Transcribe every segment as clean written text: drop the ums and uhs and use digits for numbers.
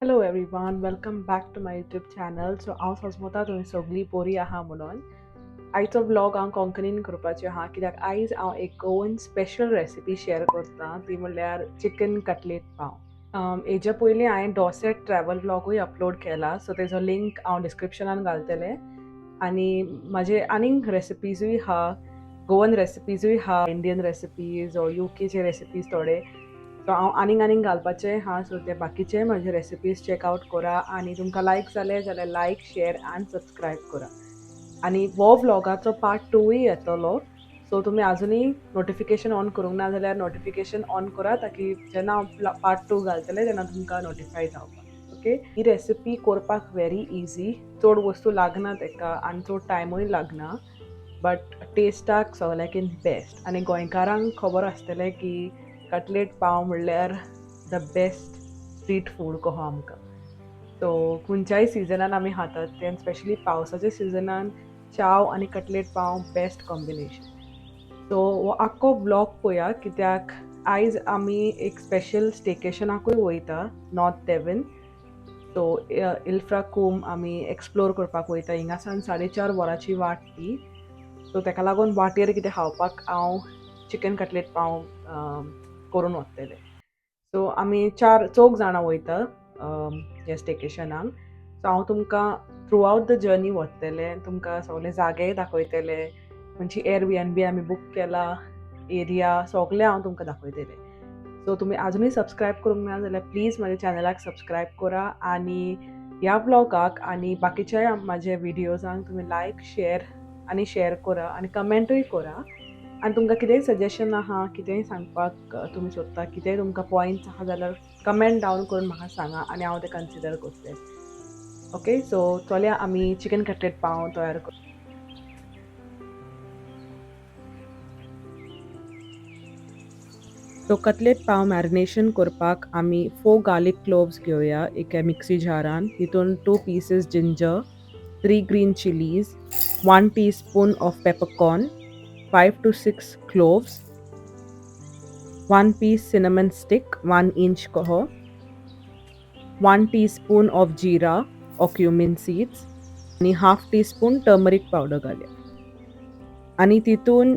Hello everyone, welcome back to my YouTube channel. So हांव सोचमोता तुमी सगळीं बरी आहा म्हणून. आयचो व्लॉग हांव कोंकणीन करपाचें आहा कित्याक आयज हांव एक गोवन स्पेशल रेसिपी शेअर करतां ती म्हणल्यार चिकन कटलेट पाव. हेच्या पयलीं हांवें डॉसेट ट्रॅव्हल व्लॉगूय अपलोड केला सो तेजो लिंक हांव डिस्क्रिप्शनान घालतलें आनी म्हाजे आनीक रेसिपीजूय आहा गोवन रेसिपीजूय आहा इंडियन रेसिपीज ओ यूकेचे रेसिपीज थोडे सो हांव आनीक घालपाचें आहा सो ते बाकीचे म्हाजे रेसिपीज चॅकआवट करा आनी तुमकां लायक जाले जाल्यार लायक शेअर एंड सबस्क्रायब करा आनी हो व्लॉगाचो पार्ट 2य येतलो सो तुमी आजुनूय नोटिफिकेशन ऑन करूंक ना जाल्यार नोटिफिकेशन ऑन करा ताकी जेन्ना हांव पार्ट 2 घालतलें तेन्ना तुमकां नोटिफाय जावपाक ओके. ही रेसिपी करपाक व्हेरी इजी, चड वस्तू लागना तेका आनी चड टायमूय लागना बट टेस्टाक सगल्याकीन बेस्ट आनी गोंयकारांक खबर आसतलें की कटलेट पाव म्हणल्यार द बेस्ट स्ट्रीट फूड कहो आमकां. सो खंयच्याय सिजनान आमी खातात तें स्पेशली पावसाच्या सिजनान चाव आनी कटलेट पाव बेस्ट कॉम्बिनेशन. सो हो आख्खो व्लॉग पळया कित्याक आयज आमी एक स्पेशल स्टेकेशनाकूय वयता नॉर्थ डेवन. सो इल्फ्राकूम आमी एक्सप्लोर करपाक वयता. हिंगासान 4.5 वरांची वाट ती. सो तेका लागून वाटेर कितें खावपाक हांव चिकन कटलेट पाव करून व्हरतलें. सो आमी चौग जाणां वयता ह्या स्टेकेशनाक. सो हांव तुमकां थ्रू आवट द जर्नी व्हरतलें, तुमकां सगळे जागे दाखयतलें, खंयची एअरबीएनबी आमी बूक केला, एरिया सगळें हांव तुमकां दाखयतलें. सो तुमी आजुनूय सबस्क्रायब करूंक ना जाल्यार प्लीज म्हाज्या चॅनलाक सबस्क्रायब करा आनी ह्या व्लॉगाक आनी बाकीच्या म्हाजे विडियोजांक तुमी लायक शेअर करा आनी कमेंटूय करा आनी तुमकां कितेंय सजेशन आहा कितेंय सांगपाक तुमी सोदता कितेंय तुमकां पॉयंट्स आहा जाल्यार कमेंट डावन करून म्हाका सांगा आनी हांव तें कन्सिडर करतलें. ओके. सो चलया आमी चिकन कटलेट पाव तयार करूं. सो कटलेट पाव मॅरिनेशन करपाक आमी 4 गार्लीक क्लोव्स घेवया एका मिक्सी जारान. हितून 2 pieces ginger, 3 green chillies, 1 teaspoon of peppercorn, 5 to 6 cloves, 1 piece cinnamon stick 1 inch कहो, 1 teaspoon of jeera or cumin seeds आणि हाफ टीस्पून टर्मरिक पावडर घालया आणि तितून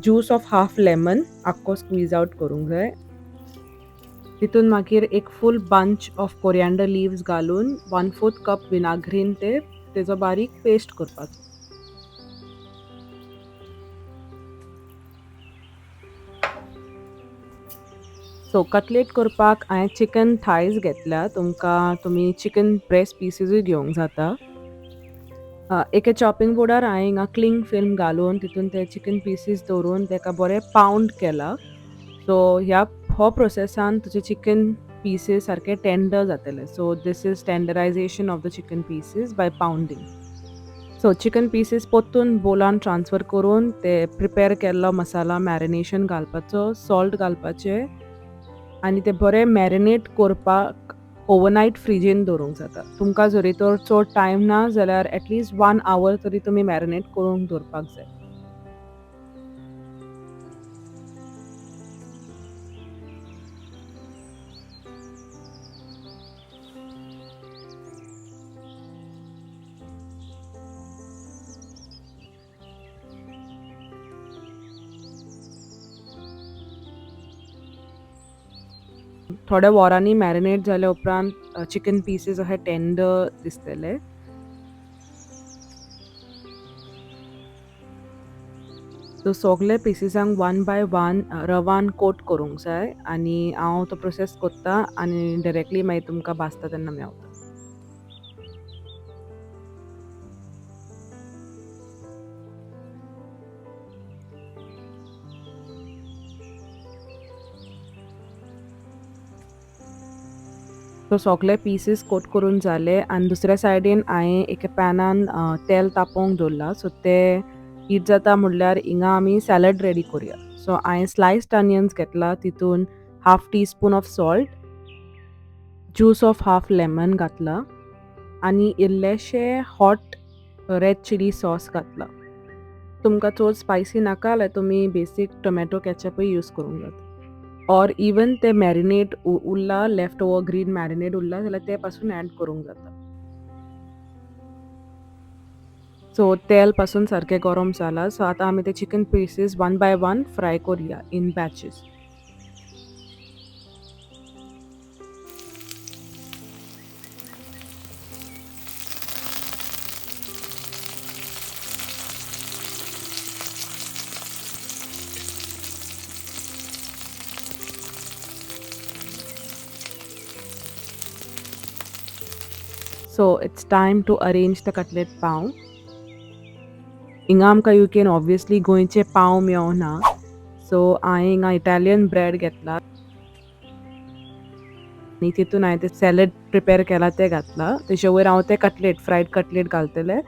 ज्यूस ऑफ हाफ लेमन आख्खो स्क्वीज आउट करूंक जाय. तितून मागीर एक फूल बंच ऑफ कोरिएंडर लिव्स घालून 1/4 कप विनाग्रीन तेजो बारीक पेस्ट करपाचो. सो कटलेट करपाक हांवें चिकन थायज घेतल्या. तुमी चिकन ब्रेस्ट पिसीसूय घेवंक जाता. एके चॉपिंग बोर्डार हांवें हिंगा क्लिंग फिल्म घालून तितून ते चिकन पिसीस दवरून तेका बरें पावंड केला. सो हो प्रोसेसान तुजे चिकन पीसीस सारके टेंडर जातले. So this is tenderization of the chicken pieces by pounding. So chicken pieces पोत्तून बोलान ट्रान्सफर करून ते प्रिपेर केल्लो मसाला मॅरिनेशन घालपाचो, सॉल्ट घालपाचें आनी ते बरें मॅरिनेट करपाक ओवरनायट फ्रिजीन दवरूंक जाता. तुमकां जरी तर चड टायम ना जाल्यार एटलिस्ट 1 hour तरी तुमी मॅरिनेट करून दवरपाक जाय. थोड्या वरांनी मॅरिनेट जाल्या उपरांत चिकन पीसीस अशे टेंडर दिसतले. सो सगळे पिसीसांक 1 by 1 रवान कोट करूंक जाय आनी हांव तो प्रोसेस कोत्ता आनी डायरेक्टली मागीर तुमकां भाजता तेन्ना मेवता. सो सगळे पीसीस कोट करून जाले आनी दुसऱ्या सायडीन हांवें एका पॅनान तेल तापोवंक दवरला. सो ते हीट जाता म्हणल्यार हिंगा आमी सॅलड रेडी करुया. सो हांवें स्लायस्ड ऑनियन्स घेतला, तितून half teaspoon of salt, juice of half lemon घातला आनी इल्लेशें हॉट रेड चिली सॉस घातला. तुमकां चड स्पायसी नाका जाल्यार तुमी बेसीक टोमॅटो कॅचअपूय यूज करूंक जाता. और इवन ते marinate Urla left over green marinate Urla जाल्यार ते पासून ॲड करूंक जाता. सो तेल पासून सारकें गरम जाला. सो आतां आमी ते chicken pieces one by one fry करुया in batches. So it's time to arrange the cutlet pav. हिंगा आमकां यूकेन ऑब्वियसली गोंयचे पाव मेळना. सो हांवें हिंगा इटालियन ब्रेड घेतला आनी तितून हांवें ते सॅलड प्रिपेर केला ते घातला. तेचे वयर हांव ते कटलेट फ्रायड कटलेट घालतलें.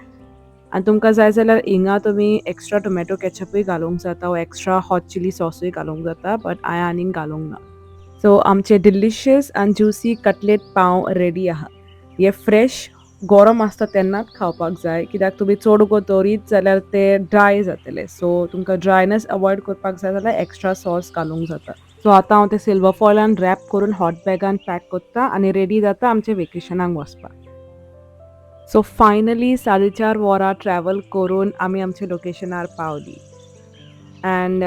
आनी तुमकां जाय जाल्यार हिंगा तुमी एक्स्ट्रा टोमॅटो केचपूय घालूंक जाता वा एक्स्ट्रा हॉट चिली सॉसूय घालूंक जाता, बट हांवें आनीक घालूंक ना. सो आमचे डिलिशियस आनी ज्युसी कटलेट पाव रेडी आहा. हे फ्रेश गरम आसता तेन्नाच खावपाक जाय, कित्याक तुमी चड गो दवरीत जाल्यार ते ड्राय जातले. सो तुमकां ड्रायनेस अवॉयड करपाक जाय जाल्यार एक्स्ट्रा सॉस घालूंक जाता. सो आतां हांव ते सिल्वर फॉयलान रॅप करून हॉट बॅगान पॅक करता आनी रेडी जाता आमचे वेकेशनाक वचपाक. सो फायनली 4.5 वरां ट्रॅव्हल करून आमी आमच्या लोकेशनार पावली. एंड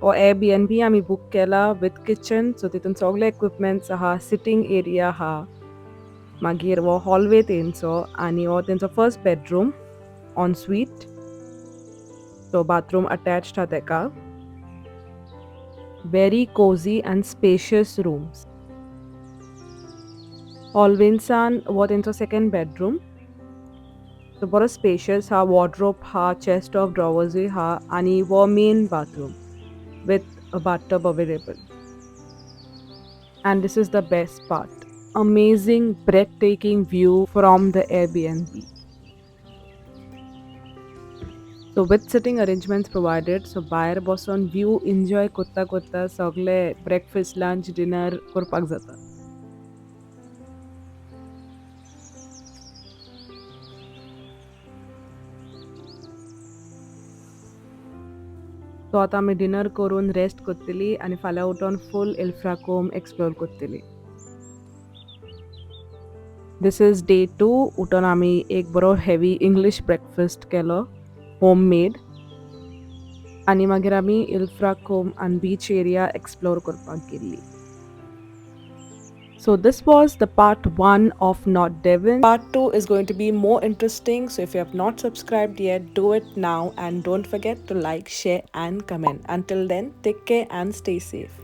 हो Airbnb आमी बूक केला विथ किचन. सो तितून सगळे इक्विपमेंट्स आहा, सिटींग एरिया आहा, मागीर हो हॉलवे तेंचो आनी हो तेंचो first bedroom en suite. So bathroom attached आहा तेका. Very cosy and spacious rooms. हॉलवेनसान हो तेंचो सेकंड बेडरूम. सो बरो स्पेशियस आहा, वॉर्डरोब आहा, चेस्ट ऑफ ड्रॉवर्सूय आहा आनी हो main bathroom with a bathtub available. And this is the best part. Amazing, breathtaking view from the Airbnb. So with sitting arrangements provided, so भायर बसून view enjoy कोत्ता कोत्ता सगळे breakfast, lunch, dinner करपाक जाता. सो आतां आमी डिनर करून रेस्ट करतली आनी फाल्यां उठोन फूल इल्फ्राकोम एक्सप्लोर करतली. This is day 2. उठोन आमी एक बरो हेवी इंग्लिश ब्रेकफास्ट केलो, होम मेड. आनी मागीर आमी इल्फ्राकोम आनी बीच एरिया एक्सप्लोर करपाक गेल्ली. So this was the part 1 of North Devon. Part 2 is going to be more interesting. So if you have not subscribed yet, do it now and don't forget to like, share and comment. Until then, take care and stay safe.